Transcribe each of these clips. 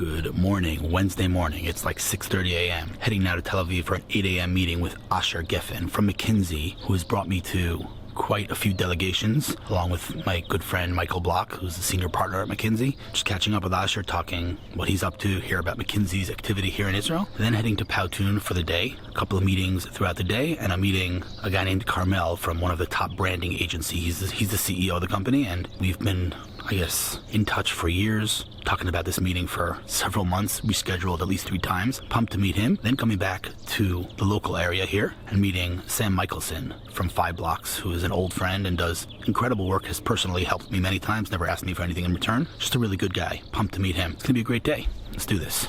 Good morning, Wednesday morning. It's like 6:30 a.m. Heading now to Tel Aviv for an 8 a.m. meeting with Geffen from McKinsey, who has brought me to quite a few delegations, along with my good friend Michael Block, who's the senior partner at McKinsey. Just catching up with Asher, talking what he's up to, hear about McKinsey's activity here in Israel. And then heading to Powtoon for the day. A couple of meetings throughout the day, and I'm meeting a guy named Carmel from one of the top branding agencies. He's the CEO of the company, and we've been, I guess, in touch for years, talking about this meeting for several months. We scheduled at least 3 times. Pumped to meet him. Then coming back to the local area here and meeting Sam Michelson from 5 Blocks, who is an old friend and does incredible work, has personally helped me many times, never asked me for anything in return. Just a really good guy. Pumped to meet him. It's gonna be a great day. Let's do this.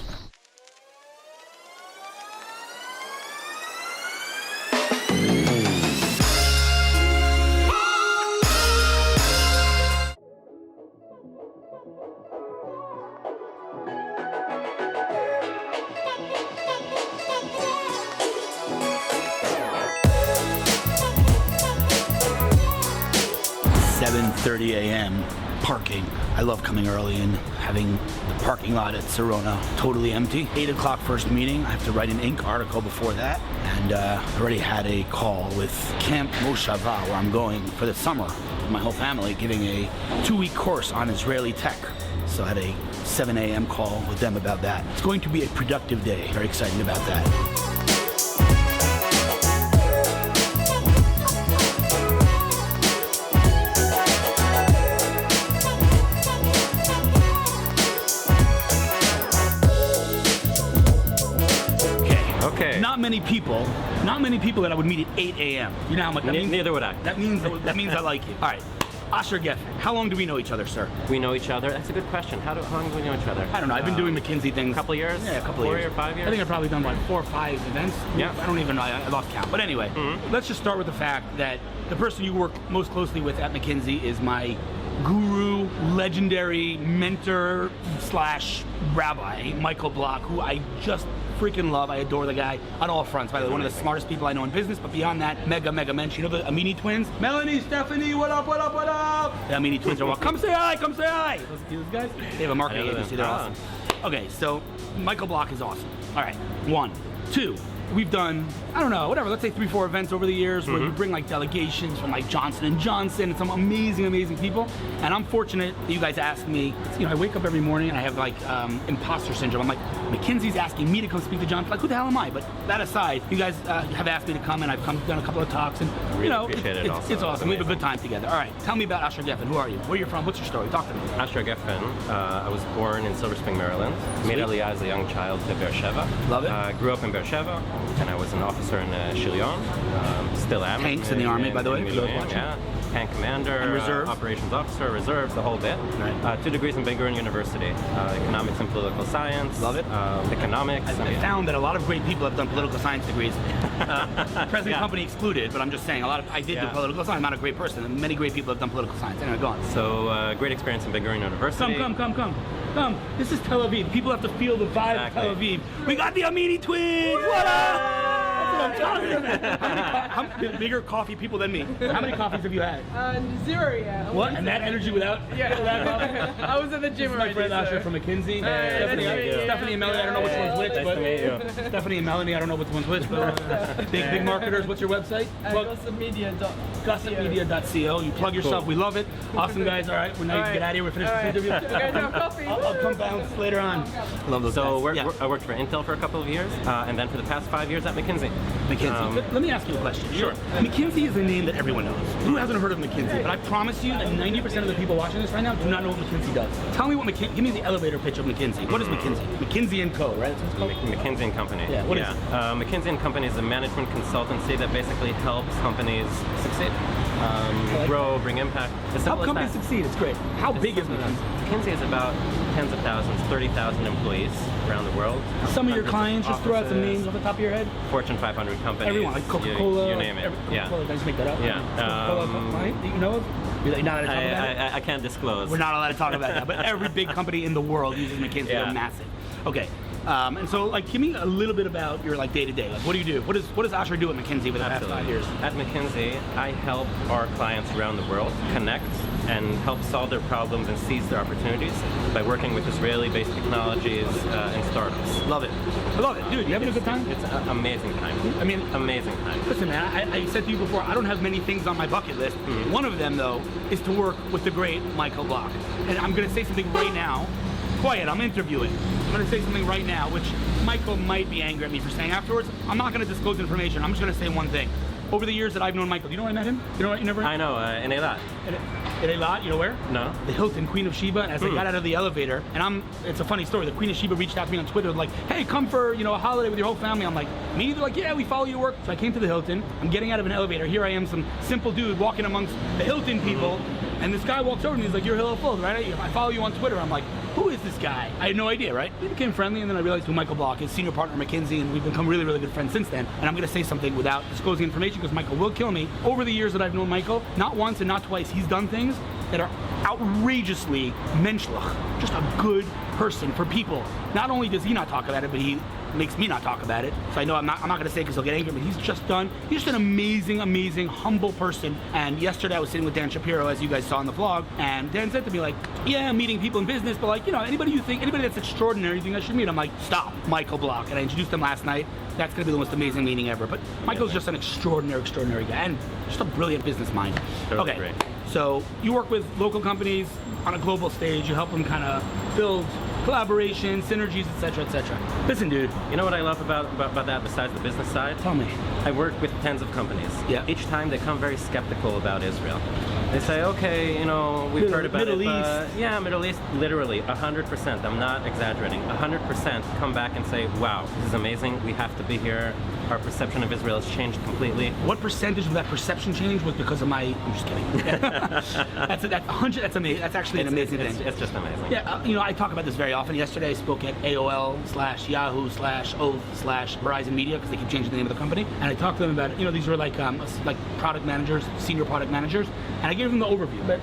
.30 a.m. parking. I love coming early and having the parking lot at Serona totally empty. 8 o'clock first meeting. I have to write an Inc. article before that, and I already had a call with Camp Moshava, where I'm going for the summer with my whole family, giving a 2-week course on Israeli tech. So I had a 7 a.m. call with them about that. It's going to be a productive day. Very excited about that. Not many people that I would meet at 8 a.m. You know how much that means? Neither would I. That means I like you. All right. Asher Geffen, how long do we know each other, sir? We know each other? That's a good question. How long do we know each other? I don't know. I've been doing McKinsey things. A couple of years? Yeah, a couple of years. 4 or 5 years? I think I've probably done like 4 or 5 events. Yeah. I don't even know. I lost count. But anyway, let's just start with the fact that the person you work most closely with at McKinsey is my guru, legendary mentor / rabbi, Michael Block, who I just freaking love. I adore the guy on all fronts. By the way, one of the smartest people I know in business, but beyond that, mega mensch. You know the Amini twins? Melanie, Stefanie, what up? The Amini twins are walking. Come say hi. Those guys? They have a marketing agency. They're awesome. Okay, so Michael Block is awesome. All right, 1, 2. We've done, I don't know, whatever, let's say 3, 4 events over the years where we bring like delegations from like Johnson & Johnson and some amazing people. And I'm fortunate that you guys ask me, you know, I wake up every morning and I have like imposter syndrome. I'm like, McKinsey's asking me to come speak to Johnson. Like, who the hell am I? But that aside, you guys have asked me to come, and I've done a couple of talks, and you know, it's awesome. We have a good time together. All right, tell me about Asher Geffen. Who are you? Where are you from? What's your story? Talk to me. Asher Geffen. I was born in Silver Spring, Maryland. Made Aliyah as a young child to Beersheba. Love it. Grew up in Beersheba, and I was an officer in Shilion. Still am. Tanks in the Army, by the way. Yeah. Tank commander, operations officer, reserves, the whole bit. Right. 2 degrees in Ben-Gurion University, economics and political science. Love it. Economics. I found that a lot of great people have done political science degrees. Present company excluded, but I'm just saying, I did do political science. I'm not a great person, and many great people have done political science. Anyway, go on. So, great experience in Ben-Gurion University. Come. This is Tel Aviv. People have to feel the vibe of Tel Aviv. We got the Amini twins! What up? I'm telling you, how many bigger coffee people than me? How many coffees have you had? 0 yet. What? And that energy without? Yeah. Coffee? I was in the gym already. My friend Asher from McKinsey. Stephanie and Melanie, I don't know which one's which. Nice to meet you. Stephanie and Melanie, I don't know which one's which. But big marketers. What's your website? Gossipmedia.co. You plug yourself. We love it. Awesome guys. All right. We're now to get out of here. We're finished this interview. You guys have coffee. I'll come bounce later on. Love those guys. I worked for Intel for a couple of years, and then for the past 5 years at McKinsey. Let me ask you a question. Sure. McKinsey is a name that everyone knows. Who hasn't heard of McKinsey? But I promise you that 90% of the people watching this right now do not know what McKinsey does. Tell me give me the elevator pitch of McKinsey. What is McKinsey? McKinsey & Co., right? That's what it's called? McKinsey & Company. Yeah, what is it? McKinsey & Company is a management consultancy that basically helps companies succeed, grow, bring impact. Help companies succeed, it's great. How big is McKinsey? McKinsey is about tens of thousands, 30,000 employees around the world. Some of your clients, just throw out some names off the top of your head. Fortune 500 companies. Everyone, like Coca-Cola. You name it. Coca-Cola, can I just make that up? Yeah. Coca-Cola client that you know of? You're not allowed to talk about it? I can't disclose. We're not allowed to talk about that, but every big company in the world uses McKinsey. They're massive. Okay. And so, like, give me a little bit about your like day-to-day. Like, what do you do? What does Asher do at McKinsey for the past 5 years? At McKinsey, I help our clients around the world connect, and help solve their problems and seize their opportunities by working with Israeli-based technologies and startups. Love it. I love it. Dude, you having a good time? It's an amazing time. I mean, amazing time. Listen, man, I said to you before, I don't have many things on my bucket list. One of them, though, is to work with the great Michael Block. And I'm going to say something right now. Quiet, I'm interviewing. I'm going to say something right now, which Michael might be angry at me for saying afterwards. I'm not going to disclose information. I'm just going to say one thing. Over the years that I've known Michael, you know where I met him? You know what? You never? I know, in Eilat. In Eilat, you know where? No. The Hilton, Queen of Sheba. As I got out of the elevator, and it's a funny story. The Queen of Sheba reached out to me on Twitter, like, "Hey, come for a holiday with your whole family." I'm like, "Me?" They're like, "Yeah, we follow you to work." So I came to the Hilton. I'm getting out of an elevator. Here I am, some simple dude walking amongst the Hilton people, and this guy walks over to me. He's like, "You're Hillel Fuld, right? I follow you on Twitter." I'm like, "Who is this guy?" I had no idea, right? We became friendly, and then I realized who Michael Block is, senior partner at McKinsey, and we've become really, really good friends since then. And I'm going to say something without disclosing information because Michael will kill me. Over the years that I've known Michael, not once and not twice, he's done things that are outrageously menschlich, just a good person for people. Not only does he not talk about it, but he makes me not talk about it. So I know I'm not going to say because he'll get angry, but he's just an amazing, amazing, humble person. And yesterday I was sitting with Dan Shapiro, as you guys saw in the vlog, and Dan said to me, like, "Yeah, I'm meeting people in business, but like, anybody that's extraordinary you think I should meet?" I'm like, "Stop, Michael Block." And I introduced him last night. That's going to be the most amazing meeting ever. But Michael's just an extraordinary guy and just a brilliant business mind. Totally okay, great. So you work with local companies on a global stage. You help them kind of build collaboration, synergies, etc., etc. Listen, dude. You know what I love about that besides the business side? Tell me. I work with tens of companies. Yeah. Each time they come very skeptical about Israel. They say, okay, we've heard about Middle it. East. Yeah, Middle East, literally, 100%. I'm not exaggerating. 100% come back and say, wow, this is amazing. We have to be here. Our perception of Israel has changed completely. What percentage of that perception change was because of my? I'm just kidding. That's 100. That's amazing. That's actually an amazing thing. It's just amazing. Yeah, I talk about this very often. Yesterday I spoke at AOL/Yahoo/Verizon Media because they keep changing the name of the company, and I talked to them about these were like product managers, senior product managers, and I gave them the overview, the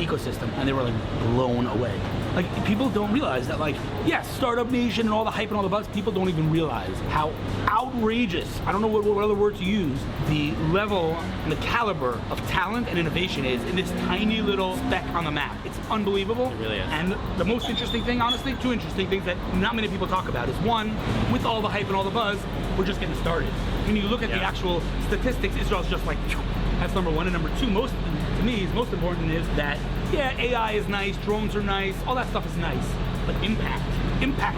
ecosystem, and they were like blown away. Like, people don't realize that, like, yes, Startup Nation and all the hype and all the buzz, people don't even realize how outrageous, I don't know what other word to use, the level and the caliber of talent and innovation is in this tiny little speck on the map. It's unbelievable. It really is. And the most interesting thing, honestly, two interesting things that not many people talk about is, one, with all the hype and all the buzz, we're just getting started. When you look at the actual statistics, Israel's just like, phew. That's number one. And number two, most important is that, yeah, AI is nice, drones are nice, all that stuff is nice, but impact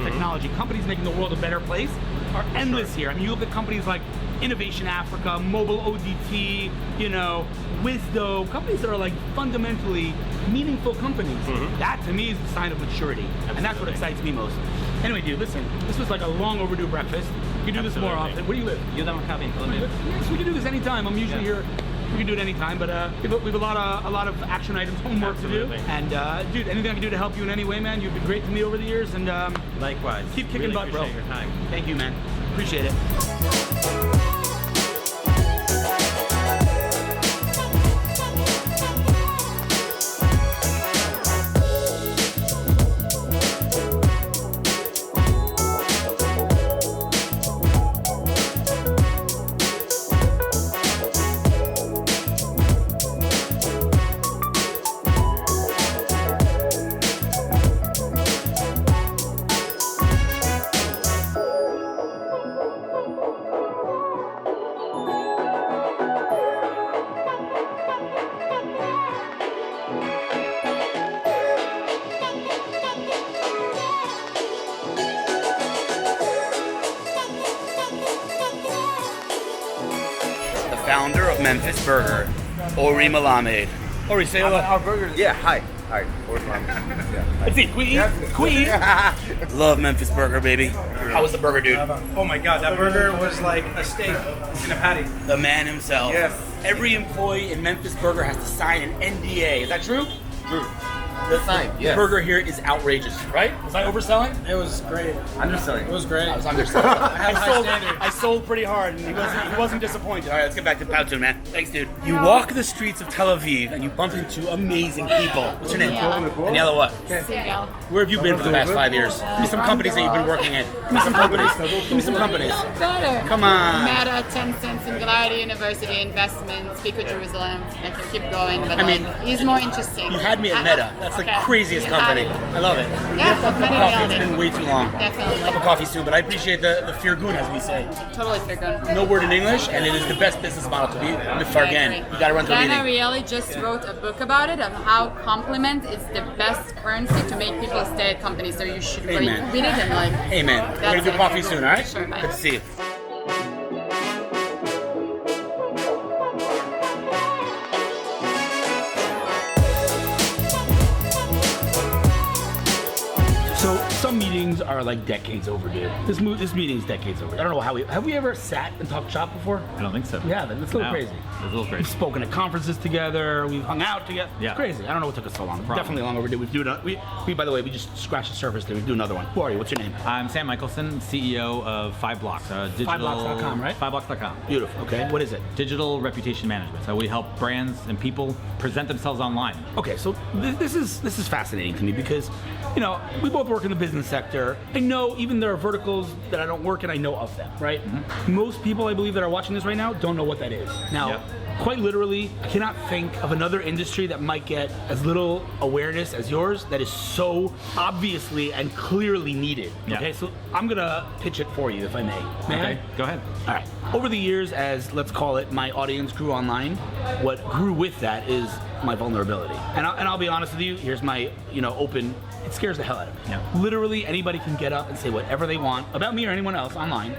technology, companies making the world a better place are endless here. I mean, you look at companies like Innovation Africa, Mobile ODT, Wisdo, companies that are like fundamentally meaningful companies. That to me is a sign of maturity. Absolutely. And that's what excites me most. Anyway, dude, listen, this was like a long overdue breakfast. We can do this more often. Where do you live? Yuda Maccabi in Tel Aviv. Yes, we can do this anytime. I'm usually here. We can do it anytime, but we have a lot of action items, homework to do. And dude, anything I can do to help you in any way, man, you've been great to me over the years. And likewise. Keep kicking really butt, bro. Appreciate your time. Thank you, man. Appreciate it. Founder of Memphis Burger, Ori Melamed. Ori, say hello. Our burgers. Yeah, hi. Ori Melamed. Yeah, Let's see, Queen. Love Memphis Burger, baby. How was the burger, dude? Oh my god, that burger was like a steak in a patty. The man himself. Yes. Every employee in Memphis Burger has to sign an NDA. Is that true? True. The Fine, yes. burger here is outrageous, right? Was I overselling? It was great. Underselling. It was great. I was underselling. have high standards. I sold pretty hard, and he wasn't disappointed. All right, let's get back to Powtoon, man. Thanks, dude. You walk the streets of Tel Aviv, and you bump into amazing people. What's your name? Daniella what? Segal. Where have you been for the past 5 years? Give me some companies that you've been working at. Give me some companies. Give me some companies. Better. Come on. Meta, Tencent, Singularity University, Investments, Pico Jerusalem. I can keep going, but I mean, he's more interesting. You had me at Meta. That's the craziest company. I love it. Yeah, Cup of Meta coffee. reality. It's been way too long. Definitely. Cup of coffee soon, but I appreciate the firgun, as we say. Totally figure. No word in English, and it is the best business model to be with Fargan. You gotta run to a Dana meeting. really just wrote a book about it, of how compliment is the best currency to make people stay at companies. So you should read Amen. it and like. Hey man, we're gonna do it. coffee soon, alright? Sure, bye. Good to see you. So some meetings are like decades overdue. This meeting's decades overdue. I don't know how have we ever sat and talked shop before? I don't think so. We haven't. It's a little crazy. It's a little We've crazy. spoken at conferences together. We've hung out together. Yeah. It's crazy. I don't know what took us so long. Problem. Definitely long overdue. We by the way, we just scratched the surface there. We do another one. Who are you? What's your name? I'm Sam Michelson, CEO of 5Blocks, digital. 5blocks.com, right? 5blocks.com. Beautiful. Okay. What is it? Digital reputation management. So we help brands and people present themselves online. Okay, so this is fascinating to me because, you know, we both work in the business sector. I know even there are verticals that I don't work in, I know of them, right? Mm-hmm. Most people, I believe, that are watching this right now don't know what that is. Now, Yep. quite literally, I cannot think of another industry that might get as little awareness as yours that is so obviously and clearly needed. Yeah. Okay, so I'm gonna pitch it for you if I may. May Okay, I? go ahead. All right. Over the years, as let's call it, my audience grew online, what grew with that is my vulnerability. And I'll be honest with you, here's my, open, it scares the hell out of me. Yeah. Literally, anybody can get up and say whatever they want about me or anyone else online,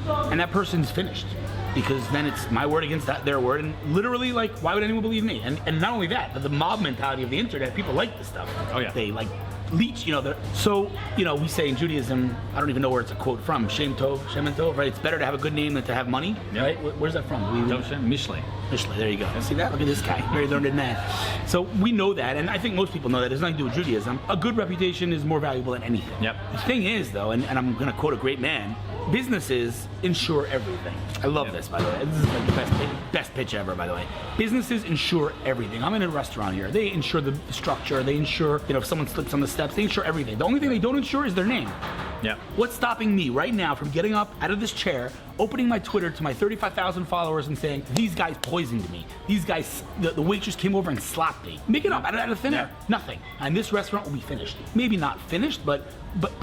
and that person's finished. Because then it's my word against their word, and literally, like, why would anyone believe me? And not only that, but the mob mentality of the internet, people like this stuff. Oh, yeah. They like leech, so, we say in Judaism, I don't even know where it's a quote from, Shem Tov, right? It's better to have a good name than to have money, Yep. right? Where's that from? Mishle. Mishle, there you go. See that? Look at this guy, very learned man. So we know that, and I think most people know that. It has nothing to do with Judaism. A good reputation is more valuable than anything. Yep. The thing is, though, and I'm going to quote a great man, businesses insure everything. I love this, by the way. This is like the best pitch ever, by the way. Businesses insure everything. I'm in a restaurant here. They insure the structure. They insure, if someone slips on the steps, they insure everything. The only thing they don't insure is their name. Yeah. What's stopping me right now from getting up out of this chair, opening my Twitter to my 35,000 followers and saying, these guys poisoned me. These guys, the waitress came over and slapped me. Make it up out of thin air. Nothing. And this restaurant will be finished. Maybe not finished, but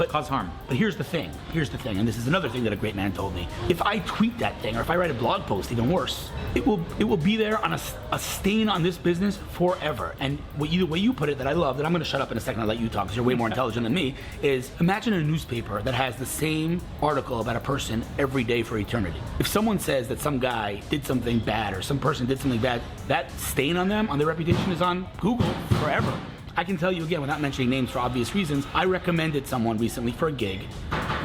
Cause harm. But here's the thing, and this is another thing that a great man told me. If I tweet that thing, or if I write a blog post, even worse, it will be there on a stain on this business forever. And the way you put it that I love, that I'm gonna shut up in a second and let you talk because you're way more intelligent than me, is imagine a newspaper that has the same article about a person every day for eternity. If someone says that some guy did something bad or some person did something bad, that stain on them, on their reputation, is on Google forever. I can tell you again, without mentioning names for obvious reasons, I recommended someone recently for a gig.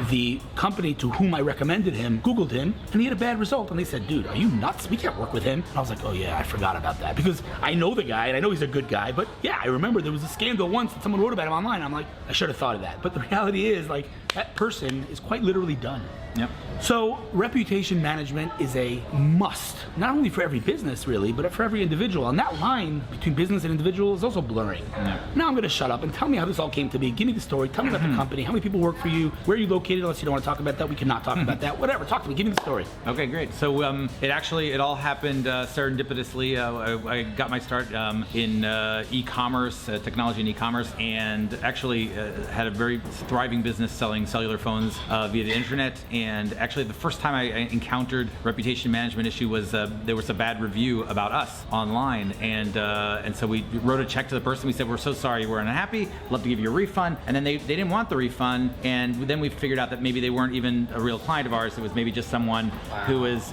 The company to whom I recommended him Googled him, and he had a bad result. And they said, dude, are you nuts? We can't work with him. And I was like, oh yeah, I forgot about that. Because I know the guy, and I know he's a good guy, but yeah, I remember there was a scandal once that someone wrote about him online. I'm like, I should have thought of that. But the reality is, like, that person is quite literally done. Yep. So reputation management is a must, not only for every business really, but for every individual. And that line between business and individual is also blurring. Yeah. Now I'm going to shut up and tell me how this all came to be. Give me the story. Tell me about the company. How many people work for you? Where are you located? Unless you don't want to talk about that, we cannot talk about that. Whatever. Talk to me. Give me the story. Okay, great. So it all happened serendipitously. I got my start in e-commerce, technology and e-commerce, and actually had a very thriving business selling cellular phones via the internet. And actually, the first time I encountered reputation management issue was there was a bad review about us online, and so we wrote a check to the person. We said, we're so sorry, we're unhappy. Love to give you a refund. And then they didn't want the refund, and then we figured out that maybe they weren't even a real client of ours. It was maybe just someone who was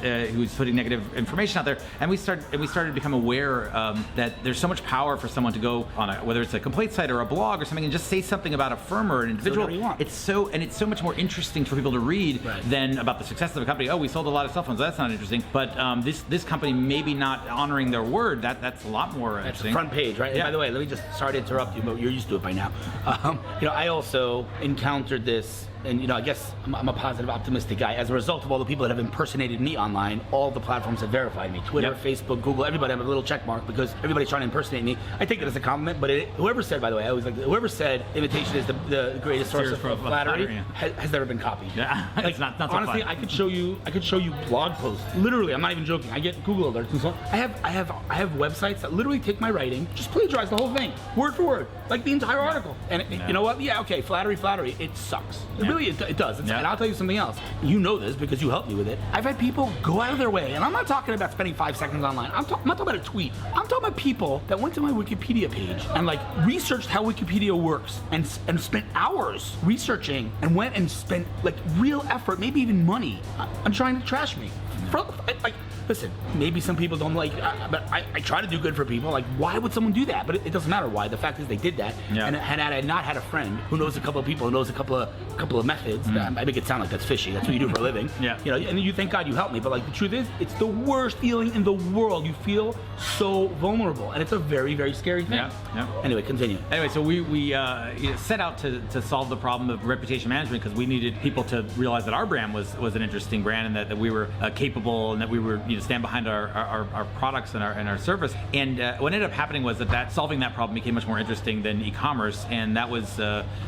putting negative information out there. And we started to become aware that there's so much power for someone to go on whether it's a complaint site or a blog or something and just say something about a firm or an individual. It's so much more interesting for people to read than about the success of a company. Oh, we sold a lot of cell phones. That's not interesting. But this company maybe not honoring their word. That's a lot more interesting. That's the front page, right? Yeah. And by the way, let me just sorry to interrupt you, but you're used to it by now. I also encountered this. And I guess I'm a positive, optimistic guy. As a result of all the people that have impersonated me online, all the platforms have verified me. Twitter, Facebook, Google, everybody have a little check mark because everybody's trying to impersonate me. I take it as a compliment, but whoever said, by the way, I always like whoever said imitation is the greatest source of flattery has never been copied. Yeah, it's not honestly, so fun. I could show you blog posts. Literally, I'm not even joking. I get Google alerts and so on. I have websites that literally take my writing, just plagiarize the whole thing, word for word, like the entire article. And you know what? Yeah, okay, flattery. It sucks. Really, it does. And I'll tell you something else. You know this because you helped me with it. I've had people go out of their way, and I'm not talking about spending 5 seconds online. I'm not talking about a tweet. I'm talking about people that went to my Wikipedia page and like researched how Wikipedia works and spent hours researching and went and spent like real effort, maybe even money, on trying to trash me. Listen, maybe some people don't like, but I try to do good for people. Like, why would someone do that? But it doesn't matter why. The fact is they did that. Yeah. And had I not had a friend who knows a couple of people, who knows a couple of methods, I make it sound like that's fishy. That's what you do for a living. Yeah. And you thank God you helped me. But like the truth is, it's the worst feeling in the world. You feel so vulnerable, and it's a very, very scary thing. Yeah. Anyway, continue. Anyway, so we set out to solve the problem of reputation management because we needed people to realize that our brand was an interesting brand and that we were capable and that we were stand behind our products and our service. And what ended up happening was that solving that problem became much more interesting than e-commerce, and that was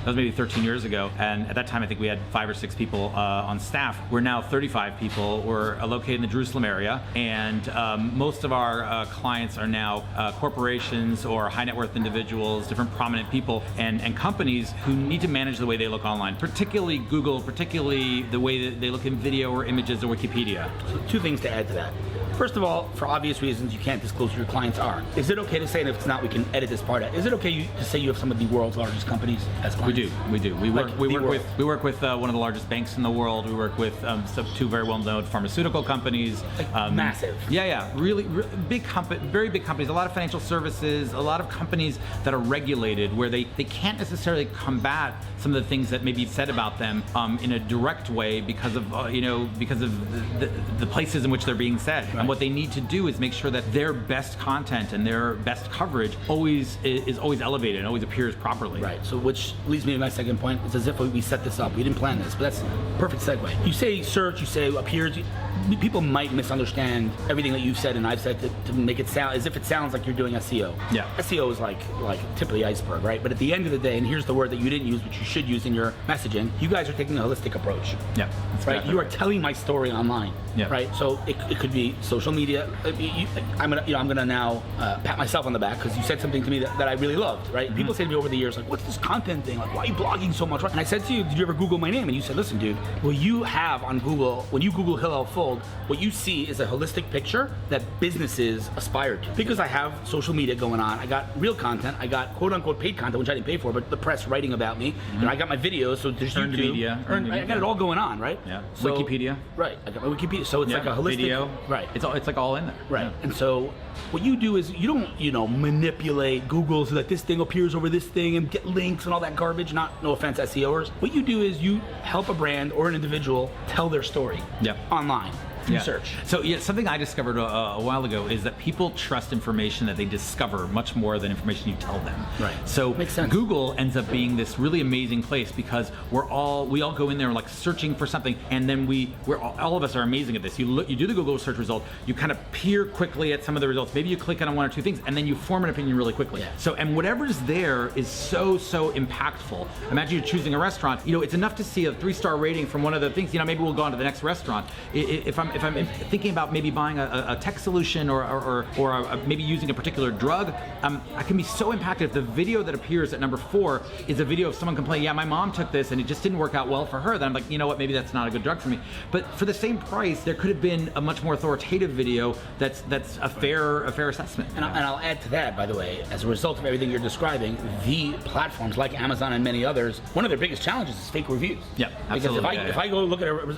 maybe 13 years ago. And at that time, I think we had 5 or 6 people on staff. We're now 35 people. We're located in the Jerusalem area, and most of our clients are now corporations or high net worth individuals, different prominent people, and companies who need to manage the way they look online, particularly Google, particularly the way that they look in video or images or Wikipedia. So 2 things to add to that. First of all, for obvious reasons, you can't disclose who your clients are. Is it okay to say, and if it's not, we can edit this part out. Is it okay to say you have some of the world's largest companies as clients? We do. We work with one of the largest banks in the world. We work with 2 very well-known pharmaceutical companies. Massive. Yeah. Really big very big companies. A lot of financial services. A lot of companies that are regulated, where they can't necessarily combat some of the things that maybe you've said about them in a direct way because of the places in which they're being said. Right. What they need to do is make sure that their best content and their best coverage is always elevated and always appears properly. Right. So which leads me to my second point. It's as if we set this up. We didn't plan this, but that's a perfect segue. You say search, you say appears. People might misunderstand everything that you've said and I've said to make it sound as if it sounds like you're doing SEO. Yeah. SEO is like tip of the iceberg, right? But at the end of the day, and here's the word that you didn't use, but you should use in your messaging, you guys are taking a holistic approach. Yeah. Right? You are telling my story online. Yeah. Right? So it could be social media. I'm gonna now pat myself on the back because you said something to me that I really loved, right? Mm-hmm. People say to me over the years, like, what's this content thing? Like, why are you blogging so much? And I said to you, did you ever Google my name? And you said, listen, dude, what you have on Google, when you Google Hillel Fold, what you see is a holistic picture that businesses aspire to. Because I have social media going on, I got real content, I got quote unquote paid content, which I didn't pay for, but the press writing about me, and I got my videos, so there's Earned YouTube. Media. I got it all going on, right? Yeah. So, Wikipedia. Right. I got my Wikipedia. So it's like a holistic video. Right. It's like all in there. Right. Yeah. And so what you do is you don't, manipulate Google so that this thing appears over this thing and get links and all that garbage. No offense, SEOers. What you do is you help a brand or an individual tell their story online. Search. So something I discovered a while ago is that people trust information that they discover much more than information you tell them. Right. So makes sense. Google ends up being this really amazing place because we all go in there like searching for something, and then all of us are amazing at this. You do the Google search result, you kind of peer quickly at some of the results. Maybe you click on 1 or 2 things, and then you form an opinion really quickly. Yeah. So and whatever's there is so impactful. Imagine you're choosing a restaurant. It's enough to see a 3-star rating from one of the things. Maybe we'll go on to the next restaurant. If I'm I'm thinking about maybe buying a tech solution or maybe using a particular drug, I can be so impacted if the video that appears at number 4 is a video of someone complaining, yeah, my mom took this and it just didn't work out well for her. Then I'm like, you know what, maybe that's not a good drug for me. But for the same price, there could have been a much more authoritative video that's a fair assessment. And I'll add to that, by the way, as a result of everything you're describing, the platforms like Amazon and many others, one of their biggest challenges is fake reviews. Yeah, absolutely. Because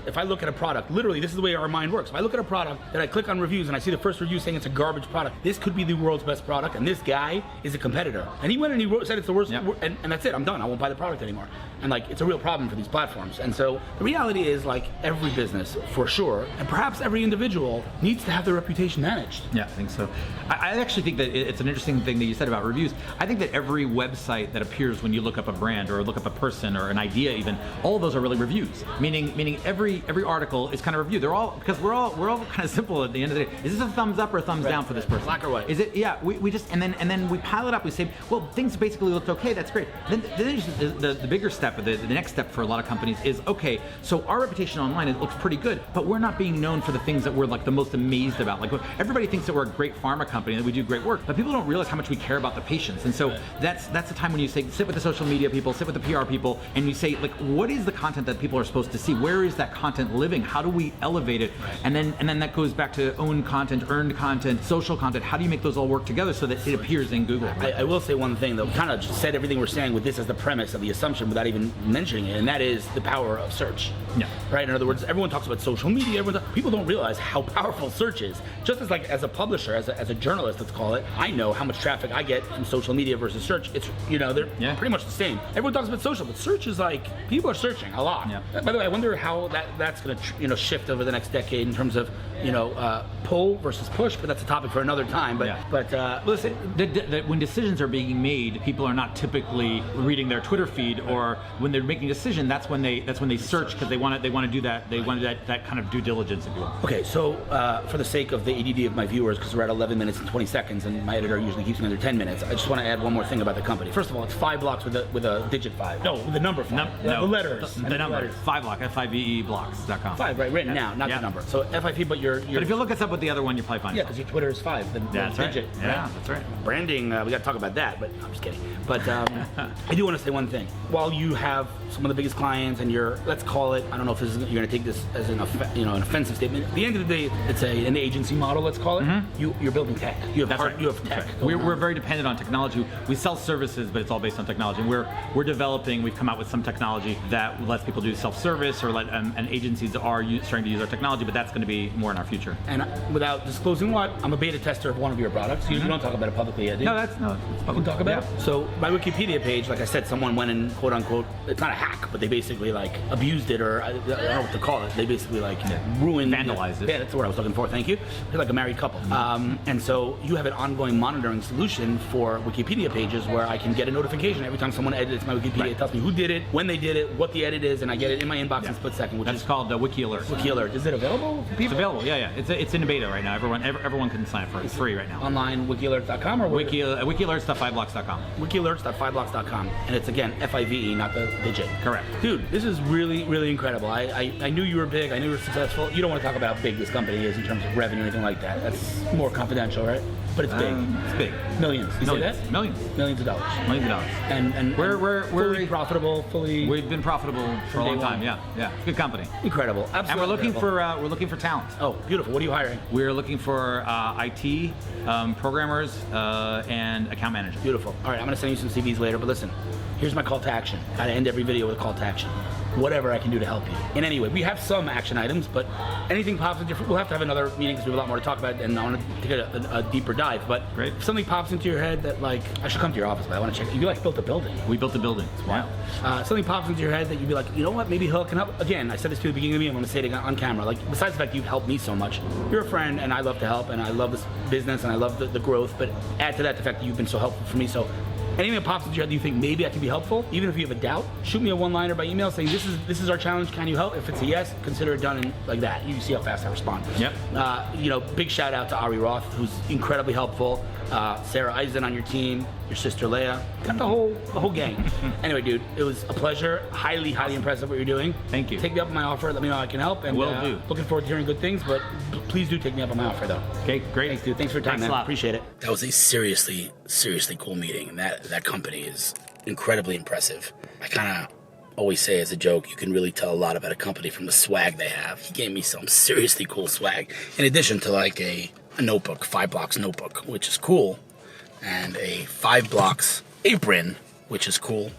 if I look at a product, literally, this is the way our mind works. If I look at a product that I click on reviews and I see the first review saying it's a garbage product, this could be the world's best product, and this guy is a competitor. And he went and he said it's the worst, and that's it. I'm done. I won't buy the product anymore. And like, it's a real problem for these platforms. And so the reality is, like, every business, for sure, and perhaps every individual needs to have their reputation managed. Yeah, I think so. I actually think that it's an interesting thing that you said about reviews. I think that every website that appears when you look up a brand or look up a person or an idea, even, all of those are really reviews. Meaning every article is kind of a review. They're all, because we're all kind of simple at the end of the day. Is this a thumbs up or a thumbs down for this person? Black or white? Is it? Yeah. We just and then we pile it up. We say, well, things basically looked okay. That's great. Then there's the bigger step, the next step for a lot of companies is, okay, so our reputation online, it looks pretty good, but we're not being known for the things that we're like the most amazed about. Like, everybody thinks that we're a great pharma company and that we do great work, but people don't realize how much we care about the patients. And so that's the time when you say, sit with the social media people, sit with the PR people, and you say, like, what is the content that people are supposed to see? Where is that content living? How do we elevate it? Right. And then that goes back to owned content, earned content, social content. How do you make those all work together so that it appears in Google? I will say one thing, though. We kind of just said everything we're saying with this as the premise of the assumption without even mentioning it, and that is the power of search. Yeah. Right? In other words, everyone talks about social media. People don't realize how powerful search is. Just as a publisher, as a journalist, let's call it, I know how much traffic I get from social media versus search. It's, they're pretty much the same. Everyone talks about social, but search is like, people are searching a lot. Yeah. By the way, I wonder how that's going to shift over the next decade in terms of pull versus push, but that's a topic for another time. But listen, when decisions are being made, people are not typically reading their Twitter feed, or when they're making a decision, that's when they search, because they want to do that. They want that kind of due diligence, if you will. Okay, so for the sake of the ADD of my viewers, because we're at 11 minutes and 20 seconds, and my editor usually keeps me under 10 minutes, I just want to add one more thing about the company. First of all, it's 5 blocks with a digit 5. No, with the number 5. No, the letters. The number. 5 block. FIVE-blocks.com. 5, right? Written now, not the number. So FIV, but you're. But if you look us up with the other one, you probably find it. Yeah, because your Twitter is 5. That's digit. Right. Yeah, that's right. Branding, we got to talk about that, but I'm just kidding. But I do want to say one thing. While you have some of the biggest clients, and let's call it, I don't know if you're going to take this as an offensive statement. At the end of the day, it's an agency model, let's call it. Mm-hmm. You're building tech. You have tech. Right. We're very dependent on technology. We sell services, but it's all based on technology. And we're developing. We've come out with some technology that lets people do self-service, or and agencies are starting to use our technology. But that's going to be more in our future. And without disclosing what, I'm a beta tester of one of your products. You don't talk about it publicly yet, do you? No, it's public. We can talk about it. So my Wikipedia page, like I said, someone went and quote unquote, it's not a hack, but they basically like abused it, or I don't know what to call it. They basically ruined, vandalized it. Yeah, that's the word I was looking for. Thank you. You're like a married couple. And so you have an ongoing monitoring solution for Wikipedia pages where I can get a notification every time someone edits my Wikipedia. It tells me who did it, when they did it, what the edit is, and I get it in my inbox in a split second. That's called Wiki Alert. Wiki Alert. Is it available for people? It's available. Yeah. It's in beta right now. Everyone can sign up for it. It's free right now. Online, wikialert.com or wikialerts.5blocks.com. Wikialerts.5blocks.com, and it's again FIVE, not the digit. Correct. Dude, this is really, really incredible. I knew you were big. I knew you were successful. You don't want to talk about how big this company is in terms of revenue or anything like that. That's more confidential, right? But it's big. It's big. Millions. You say that? Millions. Millions of dollars. Millions of dollars. And we're fully profitable. We've been profitable for a long time. Yeah. Good company. Incredible. Absolutely. And we're looking for talent. Oh, beautiful. What are you hiring? We're looking for IT programmers and account managers. Beautiful. All right, I'm going to send you some CVs later, but listen, here's my call to action. I end every video with a call to action. Whatever I can do to help you. In any way, we have some action items, but anything pops into we'll have to have another meeting because we have a lot more to talk about, and I want to take a deeper dive. But great. If something pops into your head that I should come to your office, but I want to check. You built a building. We built a building. It's wild. Something pops into your head that you'd be like, you know what? Maybe Hill can help. Again, I said this to the beginning of me. I'm going to say it again on camera. Besides the fact you've helped me so much, you're a friend, and I love to help, and I love this business, and I love the growth. But add to that the fact that you've been so helpful for me. So anything that pops into your head that you think maybe I can be helpful, even if you have a doubt, shoot me a one-liner by email saying this is our challenge, can you help? If it's a yes, consider it done, and like that. You see how fast I respond. Yep. Big shout out to Ari Roth, who's incredibly helpful. Sarah Eisen on your team, your sister Leah, got the whole gang. Anyway, dude, it was a pleasure. Highly impressive what you're doing. Thank you. Take me up on my offer. Let me know how I can help. And Will do. Looking forward to hearing good things, but please do take me up on my offer, though. Okay, great. Thanks, dude. Thanks for your time, Thanks a man. lot. Appreciate it. That was a seriously cool meeting, and that company is incredibly impressive. I kind of always say as a joke, you can really tell a lot about a company from the swag they have. He gave me some seriously cool swag, in addition to like a notebook, 5 blocks notebook, which is cool, and a 5 blocks apron, which is cool.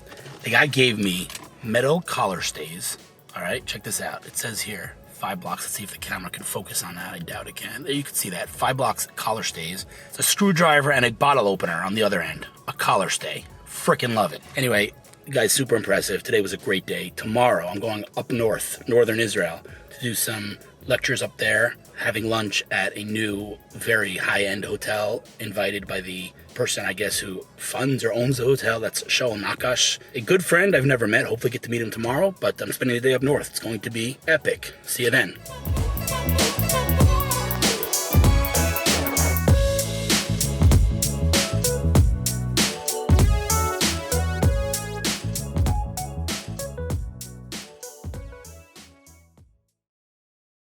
The guy gave me metal collar stays. All right, check this out. It says here, 5 blocks. Let's see if the camera can focus on that. I doubt it can. There you can see that. 5 blocks collar stays. It's a screwdriver and a bottle opener on the other end. A collar stay. Frickin' love it. Anyway, guys, super impressive. Today was a great day. Tomorrow, I'm going up north, northern Israel, to do some lectures up there, having lunch at a new, very high-end hotel, invited by the person, I guess, who funds or owns the hotel. That's Shaul Nakash, a good friend I've never met. Hopefully get to meet him tomorrow, but I'm spending the day up north. It's going to be epic. See you then.